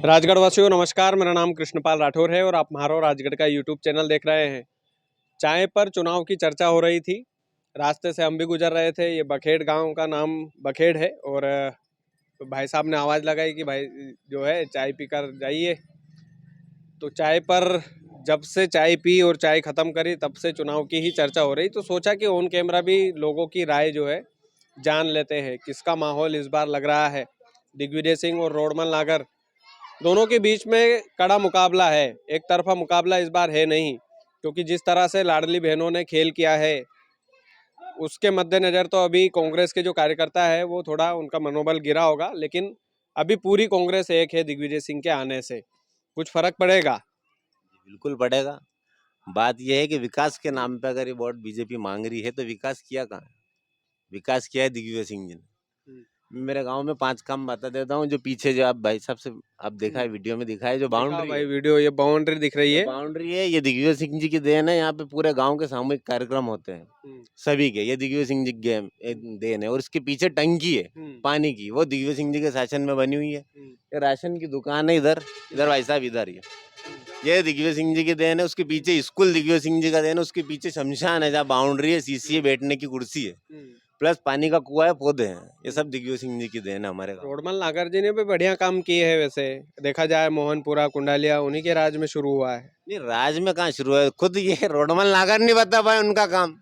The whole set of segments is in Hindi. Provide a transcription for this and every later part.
राजगढ़ वासियों नमस्कार, मेरा नाम कृष्णपाल राठौर है और आप म्हारो राजगढ़ का यूट्यूब चैनल देख रहे हैं। चाय पर चुनाव की चर्चा हो रही थी, रास्ते से हम भी गुजर रहे थे। ये बखेड़ गांव का नाम बखेड़ है और भाई साहब ने आवाज़ लगाई कि भाई जो है चाय पीकर जाइए। तो चाय पर जब से चाय पी और चाय ख़त्म करी तब से चुनाव की ही चर्चा हो रही, तो सोचा कि ऑन कैमरा भी लोगों की राय जो है जान लेते हैं, किसका माहौल इस बार लग रहा है। दिग्विजय सिंह और रोडमल नागर दोनों के बीच में कड़ा मुकाबला है, एक तरफा मुकाबला इस बार है नहीं, क्योंकि जिस तरह से लाडली बहनों ने खेल किया है उसके मद्देनज़र तो अभी कांग्रेस के जो कार्यकर्ता है वो थोड़ा उनका मनोबल गिरा होगा, लेकिन अभी पूरी कांग्रेस एक है दिग्विजय सिंह के आने से। कुछ फर्क पड़ेगा? बिल्कुल पड़ेगा। बात यह है कि विकास के नाम पे अगर ये वोट बीजेपी मांग रही है तो विकास किया कहाँ है? विकास किया है दिग्विजय सिंह जी ने। मेरे गांव में 5 काम बता देता हूँ। जो पीछे जो आप भाई साहब से आप देखा है, वीडियो में दिखा है, जो बाउंड्री भाई वीडियो, ये बाउंड्री दिख रही है, बाउंड्री है, ये दिग्विजय सिंह जी की देन है। यहाँ पे पूरे गांव के सामूहिक कार्यक्रम होते हैं सभी के, ये दिग्विजय सिंह जी की देन है। और इसके पीछे टंकी है पानी की, वो दिग्विजय सिंह जी के शासन में बनी हुई है। ये राशन की दुकान है इधर भाई साहब इधर ये दिग्विजय सिंह जी की देन है। उसके पीछे स्कूल दिग्विजय सिंह जी का देन है। उसके पीछे शमशान है जहाँ बाउंड्री है, सीसी है, बैठने की कुर्सी है, प्लस पानी का कुआं है, पौधे हैं। ये सब दिग्विजय सिंह जी की देन है हमारे गाँव। रोडमल नागर जी ने भी बढ़िया काम किए हैं। वैसे देखा जाए मोहनपुरा कुंडालिया उन्हीं के राज में शुरू हुआ है। नहीं, राज में कहाँ शुरू है, खुद ये रोडमल नागर नहीं बता पाए उनका काम।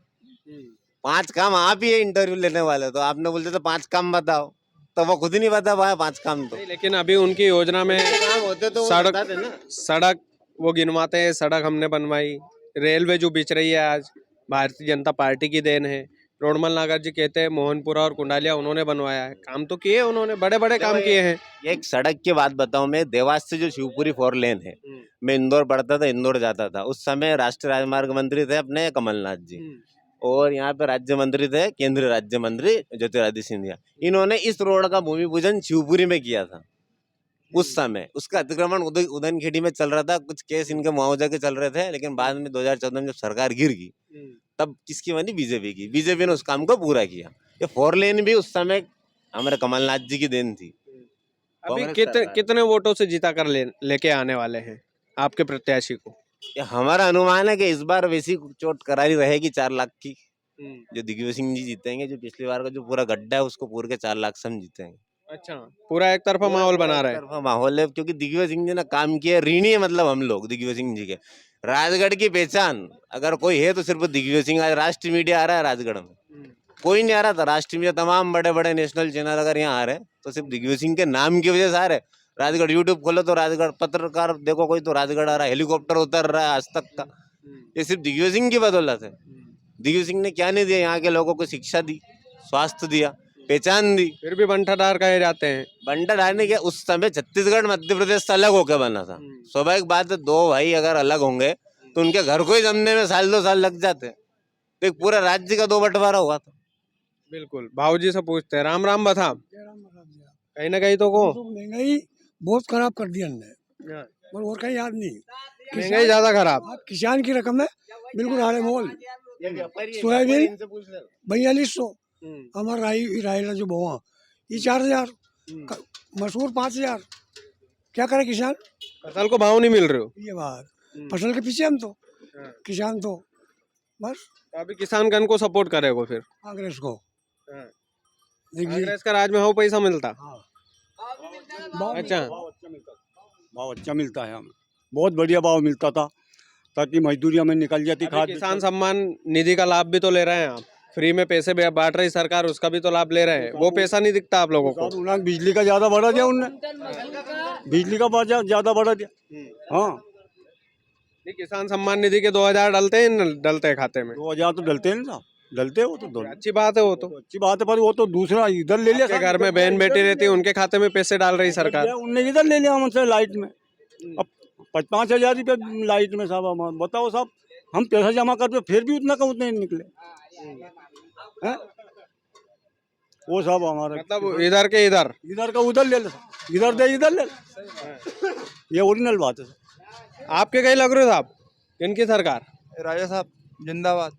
5 काम आप ही है इंटरव्यू लेने वाले, तो आपने बोलते तो 5 काम बताओ, तो वो खुद ही नहीं बता पाया 5 काम। तो लेकिन अभी उनकी योजना में काम होते तो सड़क वो गिनवाते हैं, सड़क हमने बनवाई। रेलवे जो बिछ रही है आज भारतीय जनता पार्टी की देन है। रोडमल नागर जी कहते हैं मोहनपुरा और कुंडालिया उन्होंने बनवाया है। काम तो किए उन्होंने, बड़े बड़े काम किए हैं। एक सड़क की बात बताऊं मैं, देवास से जो शिवपुरी 4 लेन है, मैं इंदौर पढ़ता था, इंदौर जाता था। उस समय राष्ट्रीय राजमार्ग मंत्री थे अपने कमलनाथ जी, और यहाँ पे राज्य मंत्री थे केंद्रीय राज्य मंत्री ज्योतिरादित्य सिंधिया। इन्होंने इस रोड का भूमि पूजन शिवपुरी में किया था। उस समय उसका अतिक्रमण उदयनखेड़ी में चल रहा था, कुछ केस इनके मुआवजा के चल रहे थे। लेकिन बाद में 2014 में जब सरकार गिर गई तब किसकी बनी? बीजेपी की। बीजेपी ने उस काम को पूरा किया। ये 4 लेन भी उस समय हमारे कमलनाथ जी की देन थी। अभी कितने वोटों से जीता कर लेके आने वाले हैं आपके प्रत्याशी को? ये हमारा अनुमान है कि इस बार वैसी चोट करारी रहेगी 4 लाख की, जो दिग्विजय सिंह जी जीतेंगे। जो पिछली बार का जो पूरा गड्ढा है उसको पूरे के 4 लाख से हम जीतेंगे। अच्छा, पूरा एक तरफा माहौल बना रहे हैं। एक तरफा माहौल है, क्योंकि दिग्विजय सिंह जी ने काम किया, ऋणी है मतलब हम लोग दिग्विजय सिंह जी के। राजगढ़ की पहचान अगर कोई है तो सिर्फ दिग्विजय सिंह। आज राष्ट्रीय मीडिया आ रहा है राजगढ़ में, कोई नहीं आ रहा था। राष्ट्रीय मीडिया तमाम बड़े बड़े नेशनल चैनल अगर यहाँ आ रहे तो सिर्फ दिग्विजय सिंह के नाम की वजह से आ रहे। राजगढ़ यूट्यूब खोलो तो राजगढ़, पत्रकार देखो कोई तो राजगढ़ आ रहा है, हेलीकॉप्टर उतर रहा है आज तक का। ये सिर्फ दिग्विजय सिंह की बदौलत है। दिग्विजय सिंह ने क्या नहीं दिया? यहाँ के लोगों को शिक्षा दी, स्वास्थ्य दिया, पहचान दी। फिर भी बंटाधार कहे जाते हैं। बंटाधार ने क्या, उस समय छत्तीसगढ़ मध्य प्रदेश से अलग होकर बना था। स्वाभाविक बात है, 2 भाई अगर अलग होंगे तो उनके घर को ही जमने में 1-2 साल लग जाते। तो एक पूरा राज्य का 2 बंटवारा हुआ था। बिल्कुल, भाऊजी से पूछते हैं। राम राम बता, कहीं ना कहीं तो को महंगाई बहुत खराब कर दिया हमने, और कहीं याद नहीं। महंगाई ज्यादा खराब। किसान की रकम है बिल्कुल हारे मोल। सोयाबीन 4200, हमारा रायला जो बोआ ये 4000, मसूर 5000। क्या करे किसान? फसल को भाव नहीं मिल रहे हो। ये बात, फसल के पीछे हम तो किसान तो बस। तो अभी किसान गण को सपोर्ट करेगा फिर कांग्रेस को। कांग्रेस का राज में हो पैसा मिलता। अच्छा, भाव अच्छा मिलता है, हमें बहुत बढ़िया भाव मिलता था, ताकि मजदूरी हमें निकल जाती। खाद किसान सम्मान निधि का लाभ भी तो ले रहे हैं आप, फ्री में पैसे बांट रही सरकार, उसका भी तो लाभ ले रहे हैं। वो पैसा नहीं दिखता आप लोगों को। उन्होंने बिजली का ज्यादा बढ़ा दिया, उनने बिजली का ज्यादा बढ़ा दिया। हाँ, किसान सम्मान निधि के 2000 डलते हैं, डलते हैं खाते में। 2000 तो डलते हैं ना, डलते हो तो अच्छी बात है, वो तो अच्छी बात है, पर वो तो दूसरा इधर ले लिया। घर में बहन बेटी रहती है, उनके खाते में पैसे डाल रही सरकार, उनने इधर ले लिया हमसे लाइट में। अब 5,000 रुपये लाइट में साहब, बताओ साहब, हम पैसा जमा करते फिर भी उतना का उतने निकले हैं। वो साहब हमारा मतलब इधर के इधर, इधर का उधर ले ले, इधर दे इधर ले। ये ओरिजिनल बात है। आपके कहीं लग रहे हो साहब? किनकी सरकार? राजा साहब जिंदाबाद।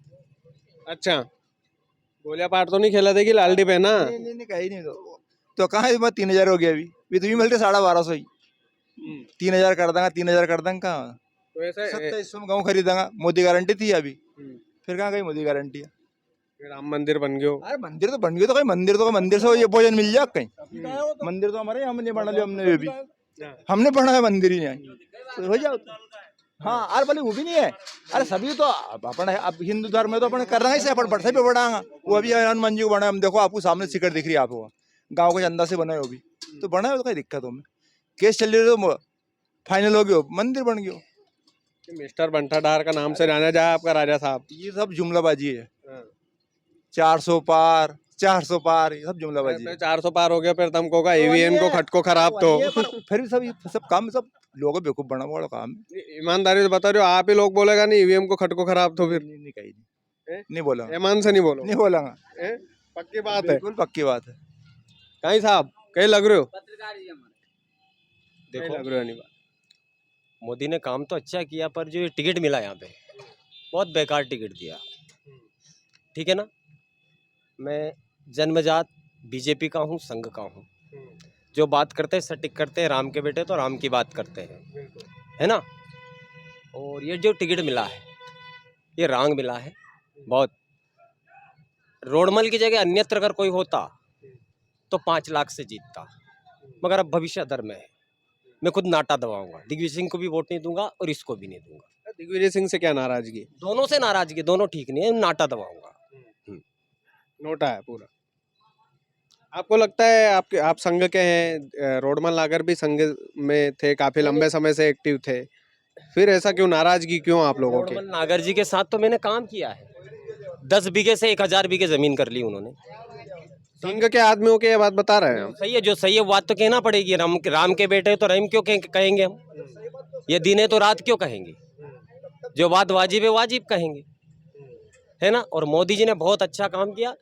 अच्छा, गोलियां पाट तो नहीं खेला देगी लालडी पे ना? नहीं कहीं नहीं। तो कहाँ 3000 हो गया अभी भी, तुम्हें मिलते 1250 ही। 3,000 कर देंगे, 3,000 कर देंगे कहाँ? तो ऐसे 2700 में गेहूँ खरीदेंगे, मोदी गारंटी थी अभी, हम्म, फिर कहाँ गई मोदी गारंटी है? फिर राम मंदिर बन गयो। अरे मंदिर तो बन गया, तो कहीं मंदिर से ये भोजन मिल जाए कहीं? मंदिर तो हमारे यहाँ हमने बना लिया, हमने ये भी हमने बनाया मंदिर ही नहीं, तो हो जाओ। हाँ, अरे भले वो भी नहीं है, अरे सभी तो अपन अब हिंदू धर्म में तो अपन कर रहे हैं, इसे अपन बढ़ते भी बढ़ाएंगे। वो अभी हनुमान जी को बनाया, हम देखो आपको सामने शिखर दिख रही है, आपको गाँव के चंदा से बना है, वो भी तो बना है, तो कोई दिक्कत हो में केस चल रही है, तो फाइनल हो गया, मंदिर बन गया। मिस्टर बंठा डार का नाम से जाना जाए आपका राजा साहब। ये सब जुमलाबाजी है, हाँ। 400 पार 400 पार, ये सब जुमलाबाजी है। 400 पार हो गया, फिर तुमको का ईवीएम को खटको खराब तो फिर भी सब काम सब लोगों को बेवकूफ बना बड़ा काम है। ईमानदारी से बता रहे हो, आप ही लोग बोलेगा नहीं ईवीएम को खटको खराब तो फिर नहीं कही हैं? नहीं बोला, ईमान से नहीं बोलो, नहीं बोला, हैं? पक्की बात है। बिल्कुल पक्की बात है। कहीं साहब कहीं लग रहे हो? कहीं देखो लग रहे हो नहीं बात। मोदी ने काम तो अच्छा किया, पर जो ये टिकट मिला यहाँ पे बहुत बेकार टिकट दिया। ठीक है ना, मैं जन्मजात बीजेपी का हूँ, संघ का हूँ। जो बात करते हैं सटिक करते हैं, राम के बेटे तो राम की बात करते हैं, है ना। और ये जो टिकट मिला है ये रांग मिला है बहुत। रोडमल की जगह अन्यत्र अगर कोई होता तो 5 लाख से जीतता, मगर अब भविष्य धर्म है। मैं खुद नाटा दबाऊंगा, दिग्विजय सिंह को भी वोट नहीं दूंगा और इसको भी नहीं दूंगा। दिग्विजय सिंह से क्या नाराजगी? दोनों से नाराजगी, दोनों ठीक नहीं है, नाटा दबाऊंगा। नोटा है पूरा। आपको लगता है आप संघ के हैं, रोडमल नागर भी संघ में थे, काफी लंबे समय से एक्टिव थे, फिर ऐसा क्यों नाराजगी क्यों आप लोगों की? रोडमल नागर जी के साथ तो मैंने काम किया है, 10 बीघे से 1000 बीघे जमीन कर ली उन्होंने। संघ के आदमियों की ये बात बता रहे हैं हम। सही है, जो सही है वो बात तो कहना पड़ेगी। राम के बेटे तो रहीम क्यों कहेंगे हम? ये दिन है तो रात क्यों कहेंगे? जो बात वाजिब है वाजिब कहेंगे, है ना। और मोदी जी ने बहुत अच्छा काम किया,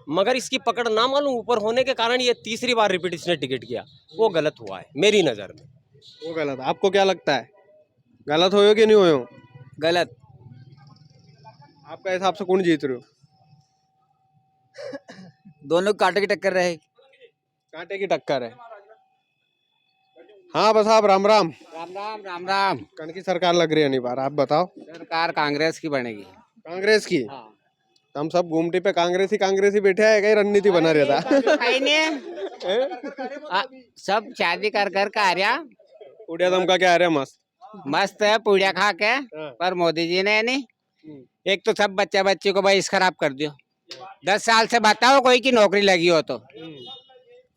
मगर इसकी पकड़ ना मालूम ऊपर होने के कारण ये तीसरी बार रिपीट इसने टिकट किया, वो गलत हुआ है मेरी नज़र में। वो गलत, आपको क्या लगता है गलत होयो कि नहीं होयो? गलत। आपका हिसाब से कौन जीत रहे हो? दोनों कांटे की टक्कर रहे। कांटे की टक्कर है। हाँ बस आप राम राम। राम राम राम राम। कौन की सरकार लग रही है नहीं बार, आप बताओ। सरकार कांग्रेस की बनेगी। कांग्रेस की? हाँ। हम सब घूमटी पे कांग्रेस ही बैठे है, कहीं रणनीति बना रहता। सब शादी कर आ रहा, उड़िया दम का क्या आ रहा है मस्त। मस्त है पूड़िया खा के। पर मोदी जी ने नहीं, एक तो सब बच्चा बच्ची को भाई खराब कर दियो। 10 साल से बताओ कोई की नौकरी लगी हो तो।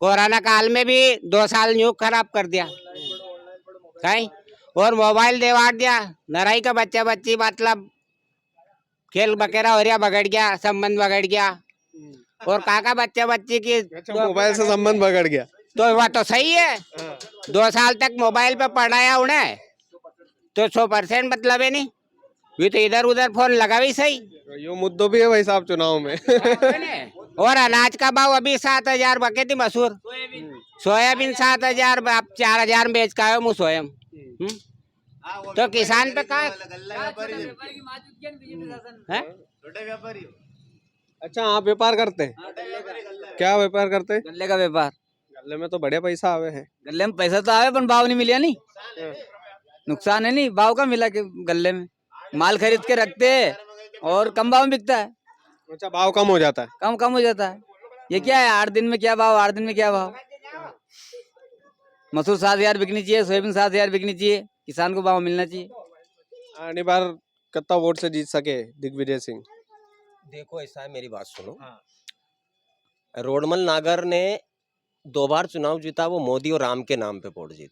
कोरोना काल में भी 2 साल न्यू खराब कर दिया कहीं, और मोबाइल देवाड़ दिया। नराई का बच्चा बच्ची मतलब खेल बकेरा हो रहा, बगड़ गया, संबंध बगड़ गया। और काका बच्चा बच्ची की अच्छा, मोबाइल से संबंध बगड़ गया तो वह तो सही है। 2 साल तक मोबाइल पे पढ़ाया उन्हें तो 100% मतलब है नहीं, ये तो इधर उधर फोन लगा भी सही। यो मुद्दों भी है भाई साहब चुनाव में। और अनाज का भाव अभी 7,000 बके थी मसूर, सोयाबीन 7,000, आप 4,000 में बेच का है मुँह स्वयं। तो किसान पे का अच्छा, आप व्यापार करते हैं? क्या व्यापार करते हैं? गल्ले का व्यापार। गल्ले में तो बढ़िया पैसा आवे है। गल्ले में पैसा तो आवे पर भाव नहीं मिला नहीं, नुकसान है नहीं। भाव का मिला के गल्ले में माल खरीद के रखते हैं और कम भाव में बिकता है। अच्छा, भाव कम हो जाता है। कम हो जाता है। ये क्या है, 8 दिन में क्या भाव, 8 दिन में क्या भाव। मसूर 7,000 बिकनी चाहिए, सोयाबीन 7,000 बिकनी चाहिए, किसान को भाव मिलना चाहिए। आने बार कितना वोट से जीत सके दिग्विजय सिंह? देखो ऐसा है, मेरी बात सुनो। रोडमल नागर ने 2 बार चुनाव जीता, वो मोदी और राम के नाम पे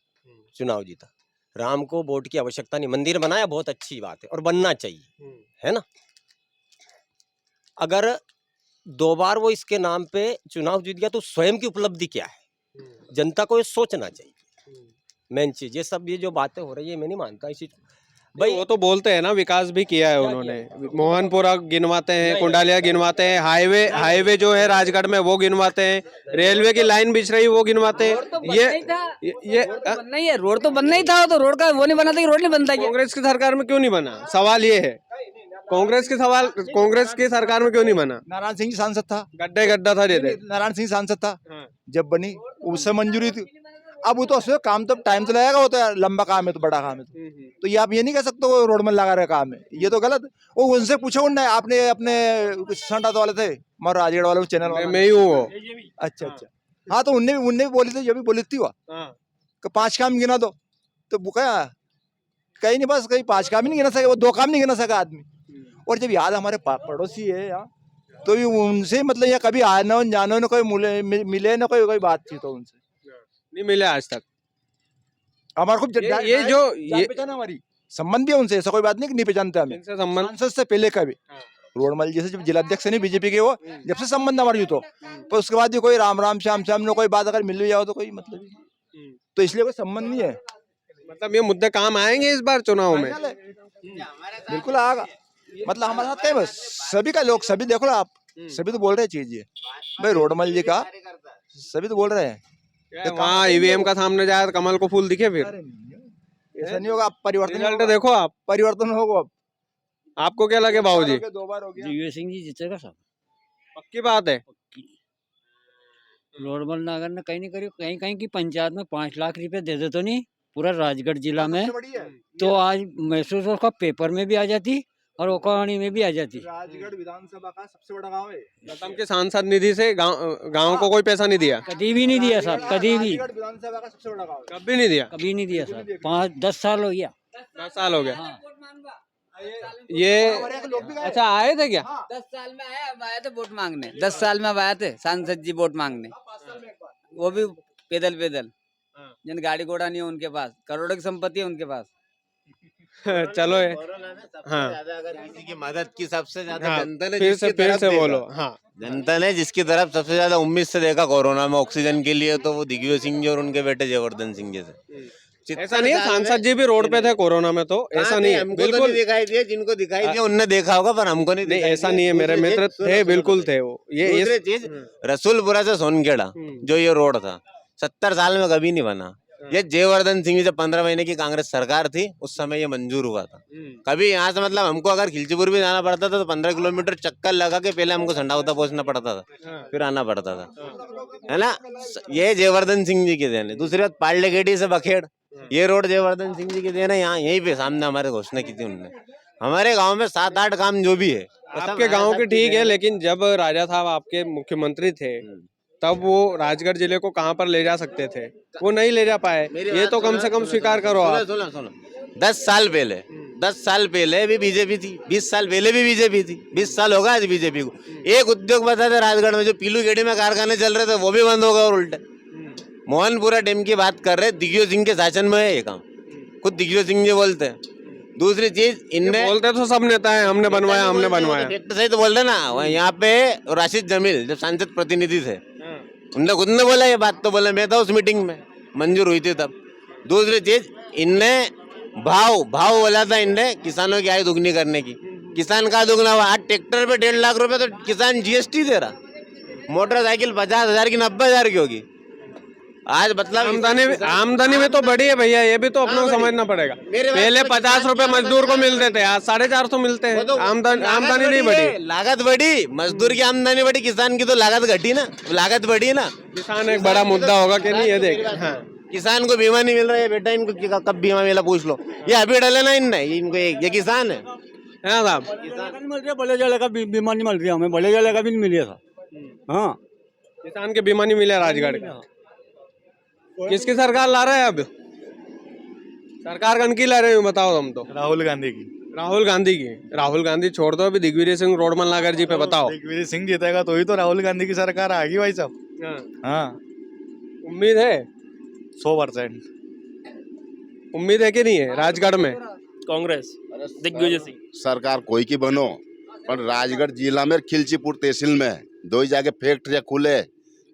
चुनाव जीता। राम को वोट की आवश्यकता नहीं, मंदिर बनाया बहुत अच्छी बात है और बनना चाहिए, है ना। अगर 2 बार वो इसके नाम पे चुनाव जीत गया तो स्वयं की उपलब्धि क्या है, जनता को ये सोचना चाहिए। मेन चीज ये सब, ये जो बातें हो रही है मैं नहीं मानता इसी भाई। वो तो बोलते हैं ना विकास भी किया है उन्होंने, मोहनपुरा गिनवाते हैं, कुंडालिया गिनवाते हैं, हाईवे जो है राजगढ़ में वो गिनवाते हैं, रेलवे की लाइन बिछ रही वो गिनवाते हैं। ये बनना ही है, रोड तो बनना ही था, तो रोड का वो नहीं बना था, रोड नहीं बनता। कांग्रेस की सरकार में क्यों नहीं बना? सवाल ये है, कांग्रेस की सरकार में क्यों नहीं बना? नारायण सिंह जी सांसद था, गड्ढा था। नारायण सिंह सांसद था जब बनी, उससे मंजूरी थी। अब वो तो उसमें काम तो टाइम तो लगेगा, वो तो लंबा काम है तो बड़ा काम है तो ये आप ये नहीं कह सकते वो रोड में लगा रहे काम है, ये तो गलत। वो उनसे पूछो उनने, आपने अपने संडा वाले थे मर राजगढ़ वाले चैनल वाले मैं ही हूँ वो। अच्छा अच्छा हाँ, तो उनने भी बोली थी, ये भी बोली थी वो कि 5 काम गिना दो, तो वो कहीं नहीं, बस कहीं 5 काम ही नहीं गिना सके, वो 2 काम नहीं गिना सका आदमी। और जब याद हमारे पड़ोसी है यहाँ, तो भी उनसे मतलब ये कभी आना जानो ना कोई मिले ना कोई बातचीत हो उनसे नहीं मिले आज तक। हमारे खूब ये जो ये पहचान हमारी संबंध भी है उनसे, ऐसा कोई बात नहीं कि नहीं पहचानते हमें। इनसे संबंध सांसद से पहले का भी रोडमल जी से जब जिलाध्यक्ष नहीं बीजेपी के, वो जब से संबंध हमारे तो पर उसके बाद भी कोई राम राम श्याम श्याम ने कोई बात अगर मिल भी जाओ तो कोई मतलब नहीं, तो इसलिए कोई संबंध नहीं है। मतलब ये मुद्दे काम आएंगे इस बार चुनाव में? बिल्कुल आएगा, मतलब हमारे साथ क्या है, बस सभी का लोग सभी देख लो आप, सभी तो बोल रहे हैं चीज ये भाई रोडमल जी का, सभी तो बोल रहे हैं। वहाँ ईवीएम का सामने जाए तो कमल को फूल दिखे, फिर ऐसा नहीं होगा, आप परिवर्तन रिजल्ट देखो, आप परिवर्तन होगा। अब आपको क्या लगे बाबूजी? 2 बार हो गया, दिग्विजय सिंह जी जीतेगा साहब, पक्की बात है? रोडमल नगर ने कहीं नहीं करी, कहीं कहीं की पंचायत में 5 लाख रुपए दे दे तो नहीं पूरा राजगढ़ जिला में, तो आज महसूस उसका पेपर में भी आ जाती और ओकावाणी में भी आ जाती। राजगढ़ विधानसभा का सबसे बड़ा गांव है। रतन के सांसद निधि से गांव को कोई पैसा नहीं दिया? कभी भी नहीं दिया साहब, कभी भी, राजगढ़ विधानसभा का सबसे बड़ा गांव है। कभी नहीं दिया? कभी नहीं दिया साहब, 5-10 साल हो गया। 10 साल हो गया। हाँ। ये अच्छा आए थे क्या? 10 साल में आए थे वोट मांगने, 10 साल में अब आए थे सांसद जी वोट मांगने, वो भी पैदल पैदल, जिन गाड़ी घोड़ा नहीं है उनके पास, करोड़ों की संपत्ति है उनके पास। चलो ये हाँ, किसी की मदद की सबसे ज्यादा हाँ, जनता ने फिर जिसकी से तरफ देखा। बोलो। हाँ, जनता ने जिसकी तरफ सबसे ज्यादा उम्मीद से देखा कोरोना में ऑक्सीजन के लिए, तो वो दिग्विजय सिंह जी और उनके बेटे जयवर्धन सिंह जी से। ऐसा नहीं है, सांसद जी भी रोड पे थे कोरोना में, तो ऐसा नहीं है, हमको तो बिल्कुल नहीं दिखाई दिया, जिनको दिखाई दिया उनने देखा होगा, पर हमको नहीं नहीं, दिखाई ऐसा दिया। नहीं है, मेरे दूसरी मित्र चीज- थे, बिल्कुल थे वो। ये दूसरी चीज, रसूलपुरा से सोनखेड़ा जो ये रोड था 70 साल में कभी नहीं बना। ये जयवर्धन सिंह जी जब 15 महीने की कांग्रेस सरकार थी उस समय ये मंजूर हुआ था। कभी यहाँ से मतलब हमको अगर खिलचीपुर भी जाना पड़ता था तो 15 किलोमीटर चक्कर लगा के पहले हमको संडाउता पहुंचना पड़ता था, फिर आना पड़ता था, है ना। ये जयवर्धन सिंह जी की देन है। दूसरी बात, पार्लेगेटी से बखेड़, ये रोड जयवर्धन सिंह जी की देन है। यहाँ यहीं पे सामने हमारे घोषणा की थी उन्होंने। हमारे गाँव में 7-8 काम जो भी है आपके गांव के ठीक है, लेकिन जब राजा साहब आपके मुख्यमंत्री थे तब वो राजगढ़ जिले को कहां पर ले जा सकते थे, वो नहीं ले जा पाए। ये तो कम से कम स्वीकार करो आप। सुनो 10 साल पहले भी बीजेपी थी, 20 साल पहले भी बीजेपी थी, 20 साल होगा आज बीजेपी को। एक उद्योग बता थे राजगढ़ में, जो पीलू गेड़ी में कारखाने चल रहे थे वो भी बंद हो गए और उल्टे मोहनपुरा डैम की बात कर रहे, दिग्विजय सिंह के शासन में है ये काम, खुद दिग्विजय सिंह जी बोलते हैं। दूसरी चीज, इनने बोलते तो सब नेता है, हमने बनवाया। सही तो बोल रहे ना। यहाँ पे राशिद जमील जब सांसद प्रतिनिधि थे, उनने खुद ने बोला ये बात, तो बोले मैं था उस मीटिंग में, मंजूर हुई थी तब। दूसरी चीज, इनने भाव बोला था, इनने किसानों की आय दुगनी करने की। किसान का दुगना हुआ, आज ट्रैक्टर पे 1.5 लाख रुपए तो किसान जीएसटी दे रहा, मोटरसाइकिल 50,000 की 90,000 की होगी आज। मतलब आमदनी में तो बढ़ी है भैया, ये भी तो अपना को समझना पड़ेगा। पहले 50 रुपए मजदूर को मिलते थे, आज 450 मिलते हैं। आमदनी नहीं बढ़ी, लागत बढ़ी। मजदूर की आमदनी बढ़ी, किसान की तो लागत घटी ना, लागत बढ़ी ना। किसान एक बड़ा मुद्दा होगा कि नहीं, ये देख। हाँ, किसान को बीमा नहीं मिल रहा है बेटा, इनको कब बीमा मिला पूछ लो। ये अभी डले ना इनने, इनको ये किसान है साहब। नहीं मिल रही, बड़े जाले का बीमा नहीं मिल रही हमें, बड़े जाले का भी नहीं मिले था। हाँ, किसान के बीमा नहीं मिला राजगढ़ का। किसकी सरकार ला रहा है अब? सरकार कन की ला रहे हो बताओ तुम तो? राहुल गांधी की। राहुल गांधी की। राहुल गांधी छोड़ दो, अभी दिग्विजय सिंह रोडमल नागर जी पे बताओ। दिग्विजय सिंह जीतेगा तो ही तो राहुल गांधी की सरकार आएगी भाई साहब। हाँ, उम्मीद है? 100% उम्मीद है कि नहीं है राजगढ़ में? कांग्रेस दिग्विजय सिंह सरकार कोई की बनो, पर राजगढ़ जिला में खिलचीपुर तहसील में 2 ही जाके फैक्ट्रियां खुले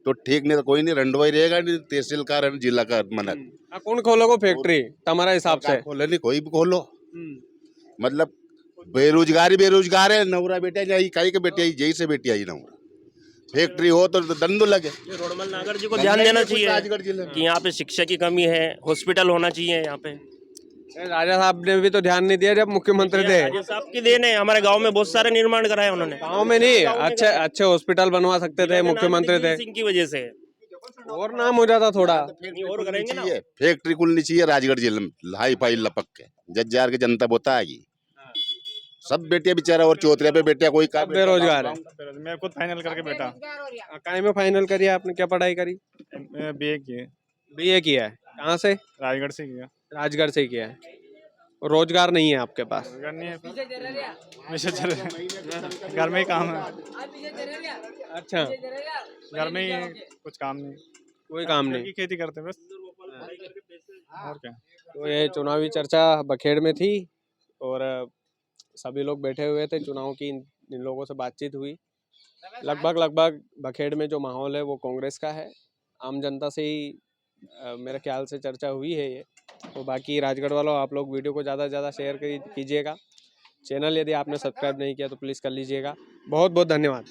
तो ठीक, नहीं तो कोई नहीं, रंडवाई रहेगा नहीं तहसील का जिला का मनक। कौन खोलोगे फैक्ट्री तुम्हारा हिसाब से? खोले नहीं, कोई भी खोलो, मतलब बेरोजगार है। नवरा बेटा यही कई के बेटे यही से बेटी आई नवरा, फैक्ट्री हो तो दंड लगे। रोडमल नागर जी को ध्यान देना चाहिए कि यहाँ पे शिक्षा की कमी है, हॉस्पिटल होना चाहिए यहाँ पे। राजा साहब ने भी तो ध्यान नहीं दिया जब मुख्यमंत्री थे। राजा साहब की देन है, हमारे गांव में बहुत सारे निर्माण कराए उन्होंने। गाँव में नहीं, अच्छे हॉस्पिटल बनवा सकते थे, मुख्यमंत्री थे। सिंह की वजह से और नाम हो जाता थोड़ा। और करेंगे ना। फैक्ट्री खुलनी चाहिए राजगढ़ जिले में, हाई फाई लपक के जज्जार की जनता बोता आएगी। सब बेटे बेचारा और चौथरे पे बेटे कोई का बेरोजगार है। मैं खुद फाइनल करके बैठा, काय में फाइनल करी आपने, क्या पढ़ाई करी? बीए किए, बीए किया है। कहाँ से? राजगढ़ से किया। राजगढ़ से किया है। रोजगार नहीं है आपके पास? रोजगार नहीं है, वैसे चल रहा है। घर में ही काम है, अच्छा, घर में ही कुछ काम नहीं, कोई काम नहीं। की खेती करते हैं बस, और क्या। तो ये चुनावी चर्चा बखेड़ में थी और सभी लोग बैठे हुए थे। चुनाव की इन लोगों से बातचीत हुई। लगभग बखेड़ में जो माहौल है वो कांग्रेस का है। आम जनता से ही मेरे ख्याल से चर्चा हुई है ये। तो बाकी राजगढ़ वालों, आप लोग वीडियो को ज़्यादा से ज़्यादा शेयर कीजिएगा। चैनल यदि आपने सब्सक्राइब नहीं किया तो प्लीज़ कर लीजिएगा। बहुत बहुत धन्यवाद।